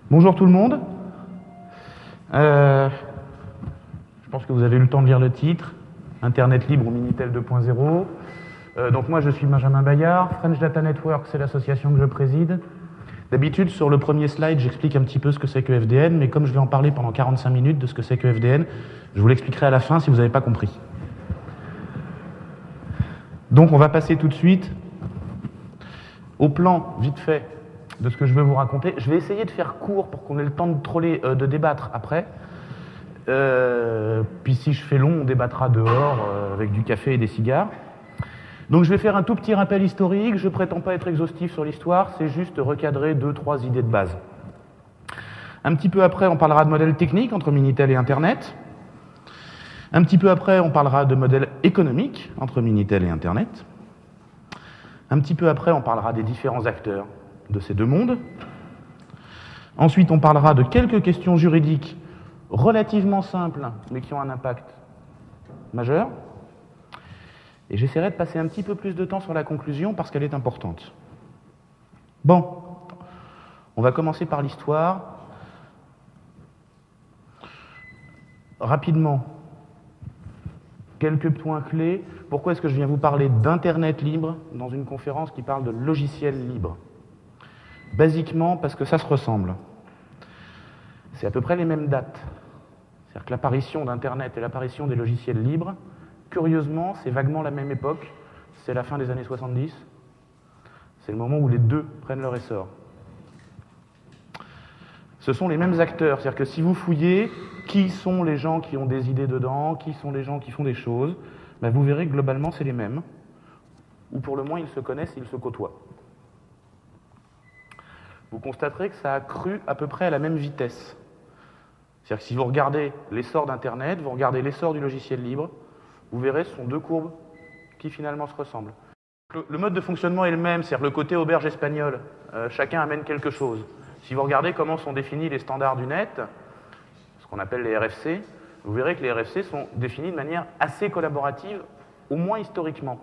Bonjour tout le monde. Je pense que vous avez eu le temps de lire le titre, Internet libre ou Minitel 2.0. Donc moi je suis Benjamin Bayard, French Data Network, c'est l'association que je préside. D'habitude sur le premier slide j'explique un petit peu ce que c'est que FDN, mais comme je vais en parler pendant 45 minutes de ce que c'est que FDN, je vous l'expliquerai à la fin si vous n'avez pas compris. Donc on va passer tout de suite au plan, vite fait, de ce que je veux vous raconter. Je vais essayer de faire court pour qu'on ait le temps de troller, de débattre après. Puis si je fais long, on débattra dehors avec du café et des cigares. Donc je vais faire un tout petit rappel historique. Je ne prétends pas être exhaustif sur l'histoire, c'est juste recadrer 2-3 idées de base. Un petit peu après, on parlera de modèles techniques entre Minitel et Internet. Un petit peu après, on parlera de modèles économiques entre Minitel et Internet. Un petit peu après, on parlera des différents acteurs de ces deux mondes. Ensuite, on parlera de quelques questions juridiques relativement simples, mais qui ont un impact majeur. Et j'essaierai de passer un petit peu plus de temps sur la conclusion parce qu'elle est importante. Bon, on va commencer par l'histoire. Rapidement, quelques points clés. Pourquoi est-ce que je viens vous parler d'Internet libre dans une conférence qui parle de logiciels libres? Basiquement parce que ça se ressemble. C'est à peu près les mêmes dates. C'est-à-dire que l'apparition d'Internet et l'apparition des logiciels libres, curieusement, c'est vaguement la même époque. C'est la fin des années 70. C'est le moment où les deux prennent leur essor. Ce sont les mêmes acteurs. C'est-à-dire que si vous fouillez qui sont les gens qui ont des idées dedans, qui sont les gens qui font des choses, ben vous verrez que globalement, c'est les mêmes. Ou pour le moins, ils se connaissent, ils se côtoient. Vous constaterez que ça a cru à peu près à la même vitesse. C'est-à-dire que si vous regardez l'essor d'Internet, vous regardez l'essor du logiciel libre, vous verrez ce sont deux courbes qui finalement se ressemblent. Le mode de fonctionnement est le même, c'est-à-dire le côté auberge espagnole. Chacun amène quelque chose. Si vous regardez comment sont définis les standards du net, ce qu'on appelle les RFC, vous verrez que les RFC sont définis de manière assez collaborative, au moins historiquement.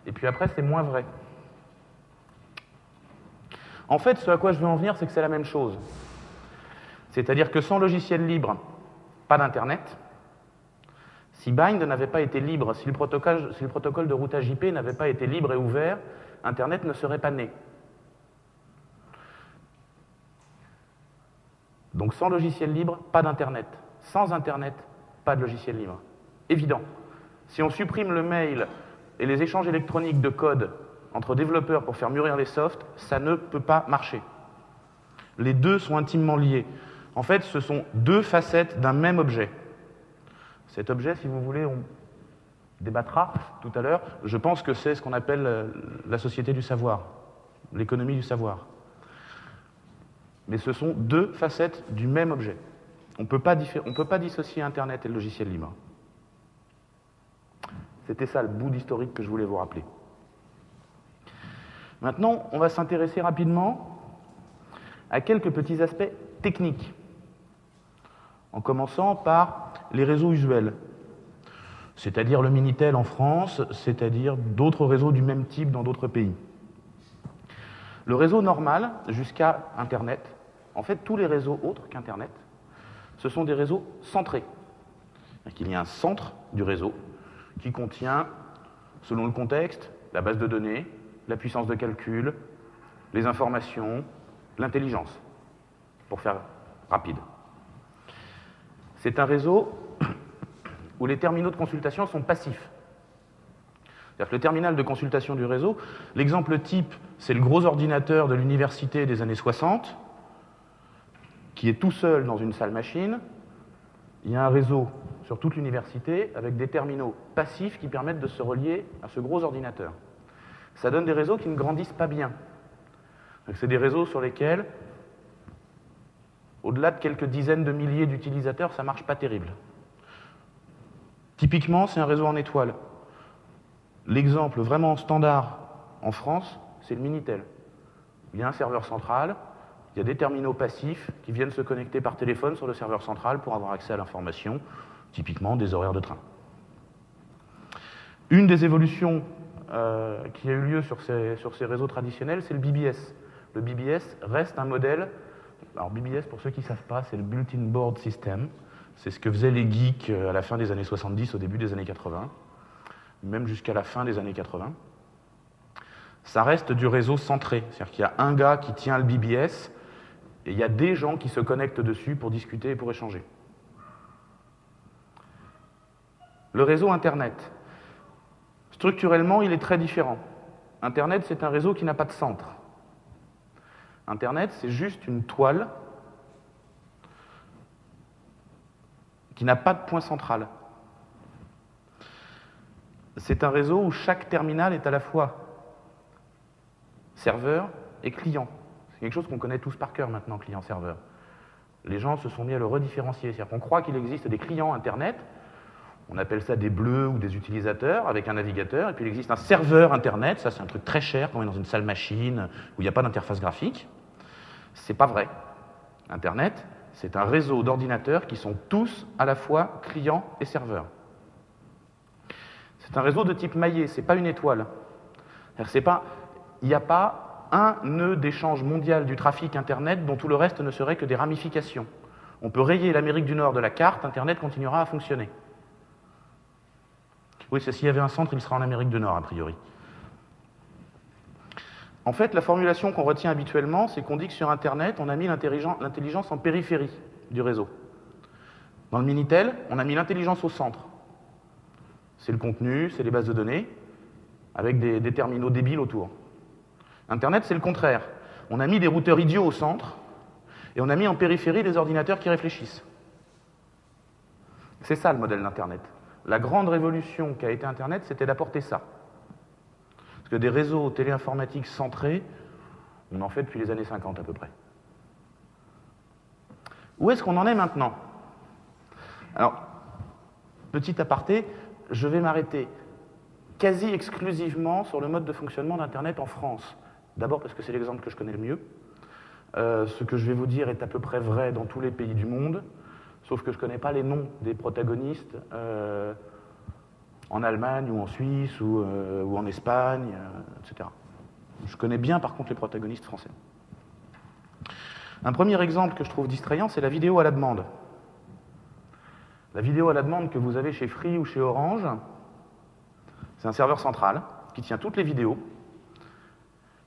Et puis après, c'est moins vrai. En fait, ce à quoi je veux en venir, c'est que c'est la même chose. C'est-à-dire que sans logiciel libre, pas d'Internet. Si Bind n'avait pas été libre, si le protocole de routage IP n'avait pas été libre et ouvert, Internet ne serait pas né. Donc sans logiciel libre, pas d'Internet. Sans Internet, pas de logiciel libre. Évident. Si on supprime le mail et les échanges électroniques de code entre développeurs pour faire mûrir les softs, ça ne peut pas marcher. Les deux sont intimement liés. En fait, ce sont deux facettes d'un même objet. Cet objet, si vous voulez, on débattra tout à l'heure. Je pense que c'est ce qu'on appelle la société du savoir, l'économie du savoir. Mais ce sont deux facettes du même objet. On ne peut pas dissocier Internet et le logiciel libre. C'était ça le bout d'historique que je voulais vous rappeler. Maintenant, on va s'intéresser rapidement à quelques petits aspects techniques, en commençant par les réseaux usuels, c'est-à-dire le Minitel en France, c'est-à-dire d'autres réseaux du même type dans d'autres pays. Le réseau normal, jusqu'à Internet, en fait, tous les réseaux autres qu'Internet, ce sont des réseaux centrés. Il y a un centre du réseau qui contient, selon le contexte, la base de données, la puissance de calcul, les informations, l'intelligence, pour faire rapide. C'est un réseau où les terminaux de consultation sont passifs. C'est-à-dire que le terminal de consultation du réseau, l'exemple type, c'est le gros ordinateur de l'université des années 60, qui est tout seul dans une salle machine. Il y a un réseau sur toute l'université avec des terminaux passifs qui permettent de se relier à ce gros ordinateur. Ça donne des réseaux qui ne grandissent pas bien. C'est des réseaux sur lesquels, au-delà de quelques dizaines de milliers d'utilisateurs, ça ne marche pas terrible. Typiquement, c'est un réseau en étoile. L'exemple vraiment standard en France, c'est le Minitel. Il y a un serveur central, il y a des terminaux passifs qui viennent se connecter par téléphone sur le serveur central pour avoir accès à l'information, typiquement des horaires de train. Une des évolutions qui a eu lieu sur ces réseaux traditionnels, c'est le BBS. Le BBS reste un modèle Alors BBS, pour ceux qui ne savent pas, c'est le Built-in Board System. C'est ce que faisaient les geeks à la fin des années 70, au début des années 80, même jusqu'à la fin des années 80. Ça reste du réseau centré, c'est-à-dire qu'il y a un gars qui tient le BBS, et il y a des gens qui se connectent dessus pour discuter et pour échanger. Le réseau Internet. Structurellement, il est très différent. Internet, c'est un réseau qui n'a pas de centre. Internet, c'est juste une toile qui n'a pas de point central. C'est un réseau où chaque terminal est à la fois serveur et client. C'est quelque chose qu'on connaît tous par cœur maintenant, client-serveur. Les gens se sont mis à le redifférencier. C'est-à-dire qu'on croit qu'il existe des clients Internet, on appelle ça des bleus ou des utilisateurs avec un navigateur, et puis il existe un serveur Internet, ça c'est un truc très cher quand on est dans une salle machine où il n'y a pas d'interface graphique. C'est pas vrai. Internet, c'est un réseau d'ordinateurs qui sont tous à la fois clients et serveurs. C'est un réseau de type maillé, c'est pas une étoile. Il n'y a pas un nœud d'échange mondial du trafic Internet dont tout le reste ne serait que des ramifications. On peut rayer l'Amérique du Nord de la carte, Internet continuera à fonctionner. Oui, s'il y avait un centre, il sera en Amérique du Nord, a priori. En fait, la formulation qu'on retient habituellement, c'est qu'on dit que sur Internet, on a mis l'intelligence en périphérie du réseau. Dans le Minitel, on a mis l'intelligence au centre. C'est le contenu, c'est les bases de données, avec des terminaux débiles autour. Internet, c'est le contraire. On a mis des routeurs idiots au centre, et on a mis en périphérie des ordinateurs qui réfléchissent. C'est ça le modèle d'Internet. La grande révolution qu'a été Internet, c'était d'apporter ça. Parce que des réseaux téléinformatiques centrés, on en fait depuis les années 50 à peu près. Où est-ce qu'on en est maintenant? Alors, petit aparté, je vais m'arrêter quasi exclusivement sur le mode de fonctionnement d'Internet en France. D'abord parce que c'est l'exemple que je connais le mieux. Ce que je vais vous dire est à peu près vrai dans tous les pays du monde, sauf que je ne connais pas les noms des protagonistes en Allemagne ou en Suisse ou en Espagne, etc. Je connais bien par contre les protagonistes français. Un premier exemple que je trouve distrayant, c'est la vidéo à la demande. La vidéo à la demande que vous avez chez Free ou chez Orange, c'est un serveur central qui tient toutes les vidéos.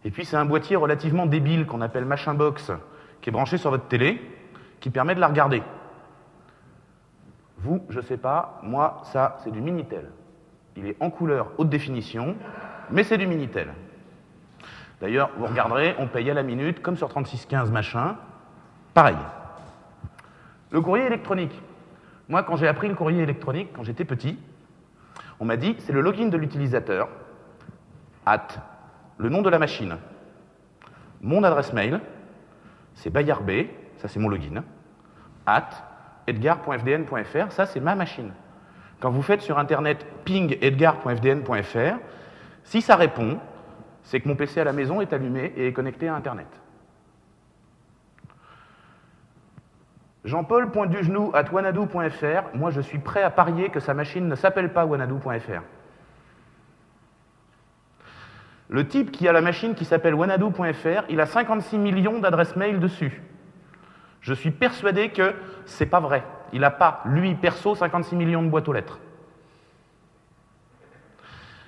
Et puis c'est un boîtier relativement débile qu'on appelle Machin Box, qui est branché sur votre télé, qui permet de la regarder. Vous, je sais pas, moi, ça, c'est du Minitel. Il est en couleur haute définition, mais c'est du Minitel. D'ailleurs, vous regarderez, on paye à la minute, comme sur 3615 machin, pareil. Le courrier électronique. Moi, quand j'ai appris le courrier électronique, quand j'étais petit, on m'a dit, c'est le login de l'utilisateur, le nom de la machine, mon adresse mail, c'est Bayard B, ça c'est mon login, edgar.fdn.fr, ça c'est ma machine. Quand vous faites sur Internet ping edgar.fdn.fr, si ça répond, c'est que mon PC à la maison est allumé et est connecté à Internet. Jean-Paul.dugenou@wanadoo.fr, moi je suis prêt à parier que sa machine ne s'appelle pas wanadoo.fr. Le type qui a la machine qui s'appelle wanadoo.fr, il a 56 millions d'adresses mail dessus. Je suis persuadé que c'est pas vrai. Il n'a pas, lui, perso, 56 millions de boîtes aux lettres.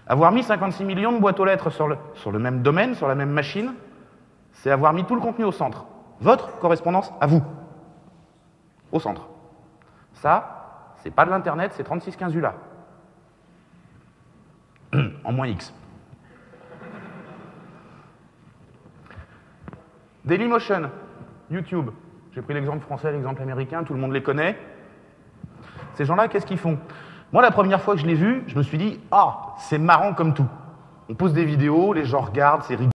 Avoir mis 56 millions de boîtes aux lettres sur le même domaine, sur la même machine, c'est avoir mis tout le contenu au centre. Votre correspondance à vous. Au centre. Ça, c'est pas de l'Internet, c'est 3615 ULA. En moins X. Dailymotion, YouTube. J'ai pris l'exemple français, l'exemple américain, tout le monde les connaît. Ces gens-là, qu'est-ce qu'ils font? Moi, la première fois que je l'ai vu, je me suis dit « Ah, c'est marrant comme tout. On pose des vidéos, les gens regardent, c'est rigolo. »